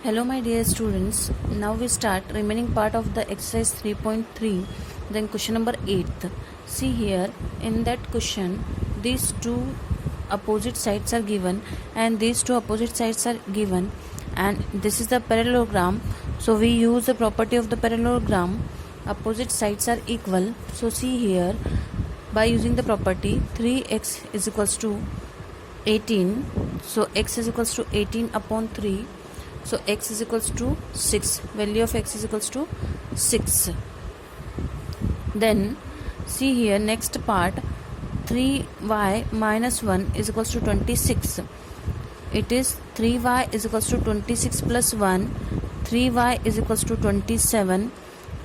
Hello my dear students, now we start remaining part of the exercise 3.3, then question number 8. See here, in that question, these two opposite sides are given and these two opposite sides are given, and this is the parallelogram. So we use the property of the parallelogram, opposite sides are equal. So see here, by using the property 3x is equals to 18, so x is equals to 18 upon 3. So x is equals to 6. Value of x is equals to 6. Then see here, next part, 3y minus 1 is equals to 26. It is 3y is equals to 26 plus 1. 3y is equals to 27.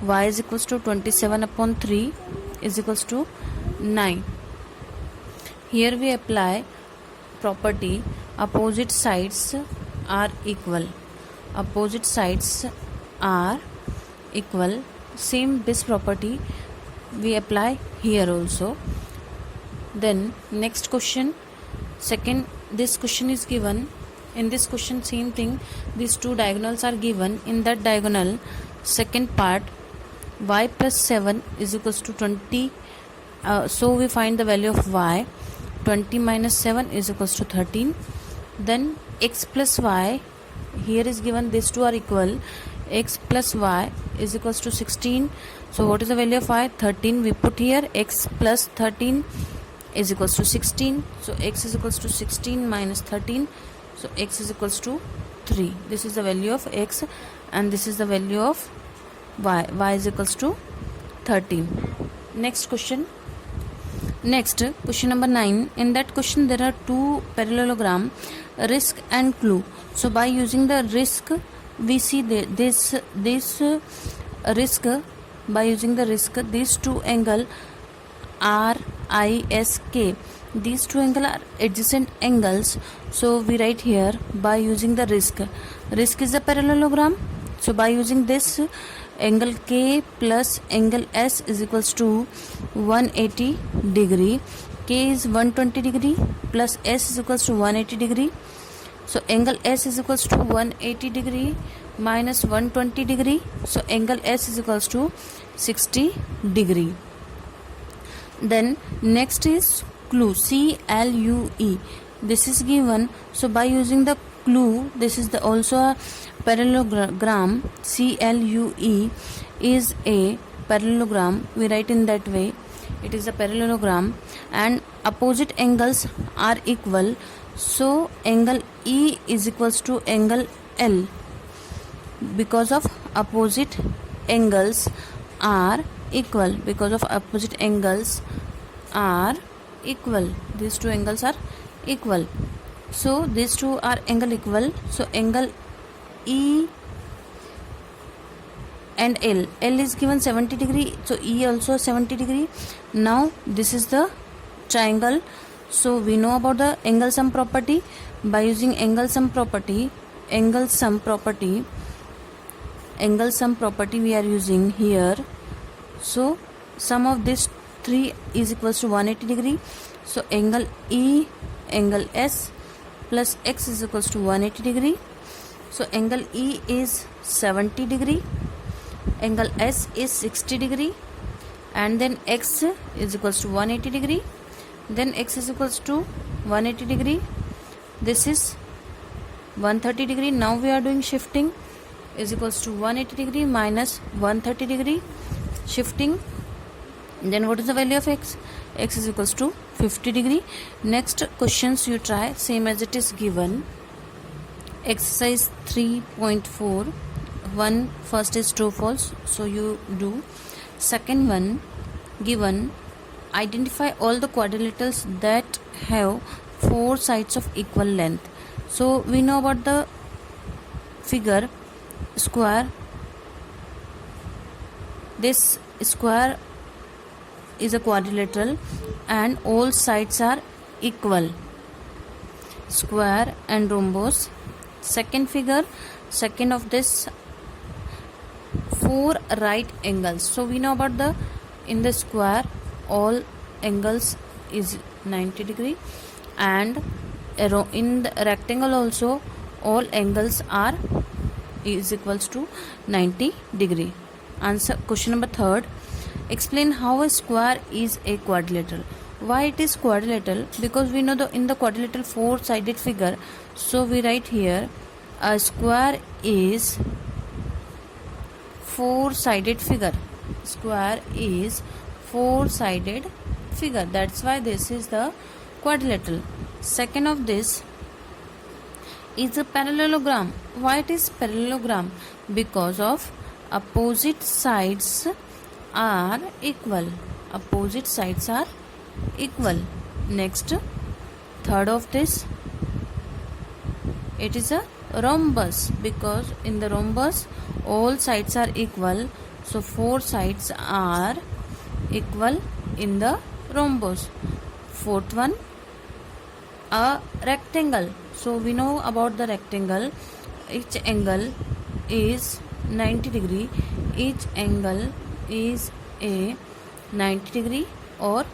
Y is equals to 27 upon 3 is equals to 9. Here we apply property opposite sides are equal. Opposite sides are equal. Same this property we apply here also. Then next question, second, this question is given. In this question same thing, these two diagonals are given. In that diagonal, second part, y plus 7 is equals to 20. So we find the value of y. 20 minus 7 is equals to 13. Then x plus y, here is given these two are equal. X plus y is equals to 16. So what is the value of y? 13. We put here x plus 13 is equals to 16. So x is equals to 16 minus 13. So x is equals to 3. This is the value of x and this is the value of y. Y is equals to 13. Next question. Next, question number 9. In that question there are two parallelogram, risk and clue. So by using the risk, we see this risk. By using the risk, these two angle RISK. These two angle are adjacent angles. So we write here by using the risk. Risk is a parallelogram. So by using this, angle K plus angle S is equals to 180 degree. K is 120 degree plus S is equals to 180 degree. So angle S is equals to 180 degree minus 120 degree. So angle S is equals to 60 degree. Then next is clue, CLUE. This is given. So by using the clue, this is the also a parallelogram. CLUE is a parallelogram. We write in that way. It is a parallelogram and opposite angles are equal. So angle E is equals to angle L. Because of opposite angles are equal. Because of opposite angles are equal. These two angles are equal. So these two are angle equal. So angle E and L. L is given 70 degree. So E also 70 degree. Now this is the triangle. So we know about the angle sum property. By using angle sum property we are using here. So sum of this 3 is equals to 180 degree. So angle E, angle S plus X is equals to 180 degree. So angle E is 70 degree, angle S is 60 degree, and then X is equals to 180 degree. Then X is equals to 180 degree. This is 130 degree. Now we are doing shifting. Is equals to 180 degree minus 130 degree. Shifting. Then what is the value of X? X is equals to 50 degree. Next questions you try same as it is given. Exercise 3.4. One first is true false. So you do. Second one, given, identify all the quadrilaterals that have four sides of equal length. So we know about the figure square. This square is a quadrilateral and all sides are equal. Square and rhombus. Second figure, second of this, four right angles. So we know about the, in the square all angles is 90 degree and in the rectangle also all angles are is equals to 90 degree. Answer question number 3rd. Explain how a square is a quadrilateral. Why it is quadrilateral? Because we know in the quadrilateral 4-sided figure. So we write here a square is 4-sided figure. Square is 4-sided figure. That's why this is the quadrilateral. Second of this is a parallelogram. Why it is parallelogram? Because of opposite sides are equal. Opposite sides are equal. Next, third of this, it is a rhombus, because in the rhombus all sides are equal. So 4 sides are equal in the rhombus. Fourth one, a rectangle. So we know about the rectangle. Each angle is 90 degree. Each angle is a 90 degree or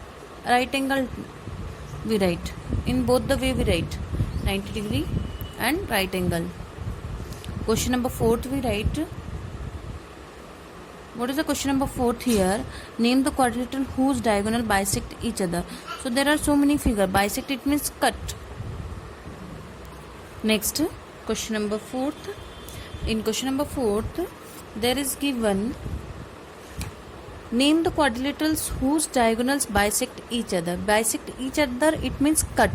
right angle we write. In both the way we write 90 degree and right angle. Question number 4th we write. What is the question number 4th here? Name the quadrilateral whose diagonal bisect each other. So there are so many figures. Bisect, it means cut. Next, question number 4th. In question number 4th, there is given, name the quadrilaterals whose diagonals bisect each other. Bisect each other, it means cut.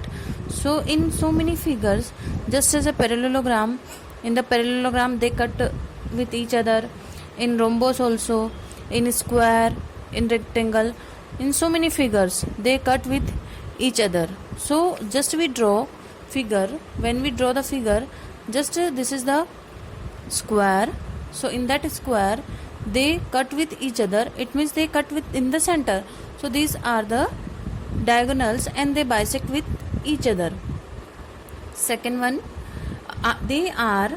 So in so many figures, just as a parallelogram, in the parallelogram they cut with each other. In rhombus also, in square, in rectangle, in so many figures they cut with each other. So just we draw figure. When we draw the figure, just this is the square. So in that square they cut with each other. It means they cut with in the center. So these are the diagonals and they bisect with each other. Second one, they are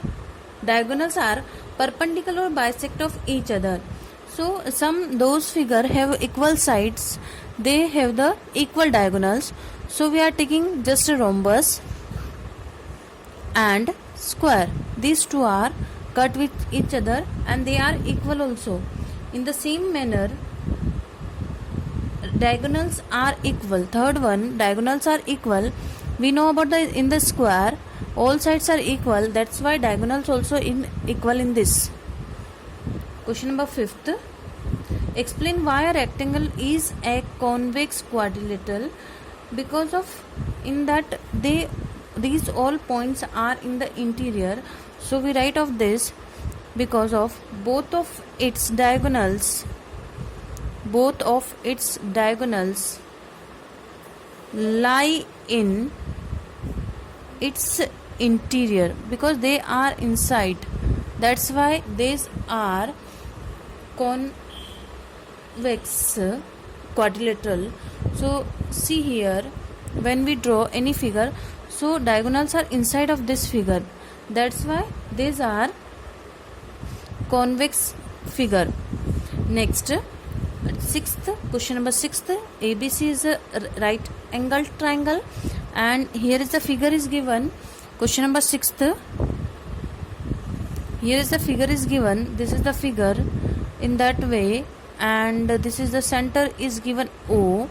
diagonals are perpendicular or bisect of each other. So those figure have equal sides, they have the equal diagonals. So we are taking just a rhombus and square. These two are cut with each other and they are equal also. In the same manner, diagonals are equal. Third one, diagonals are equal. We know about in the square all sides are equal. That's why diagonals also equal in this. Question number 5th. Explain why a rectangle is a convex quadrilateral. Because of in that these all points are in the interior. So we write of this because of both of its diagonals lie in its interior, because they are inside. That's why these are convex quadrilateral. So see here, when we draw any figure, so diagonals are inside of this figure. That's why these are convex figure. Next, 6th, question number 6th, ABC is a right angle triangle and here is the figure is given. Question number 6th, here is the figure is given. This is the figure in that way, and this is the center is given O,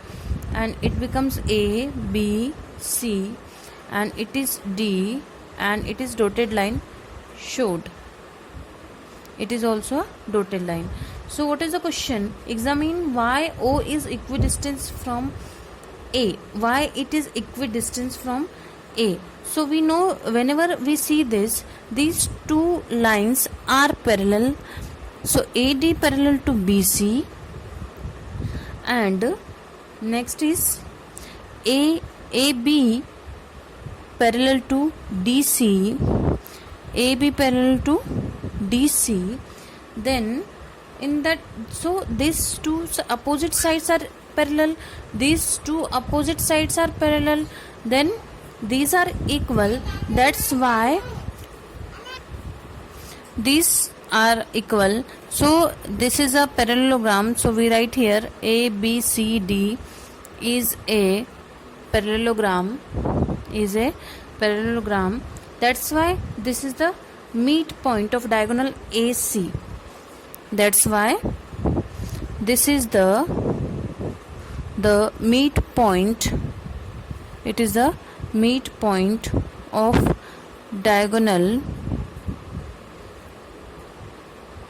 and it becomes A, B, C, and it is D, and it is dotted line showed. It is also a dotted line. So what is the question? Examine why O is equidistant from A. Why it is equidistant from A? So we know whenever we see this, these two lines are parallel. So AD parallel to BC, and next is AB parallel to DC, AB parallel to DC. Then in that, so these two opposite sides are parallel, these two opposite sides are parallel, then these are equal. That's why these are equal. So this is a parallelogram. So we write here ABCD is a parallelogram, That's why this is the midpoint of diagonal AC. That's why this is the midpoint. It is the midpoint of diagonal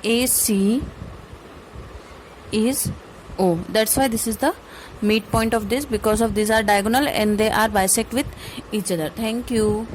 AC is O. That's why this is the midpoint of this, because of these are diagonal and they are bisect with each other. Thank you.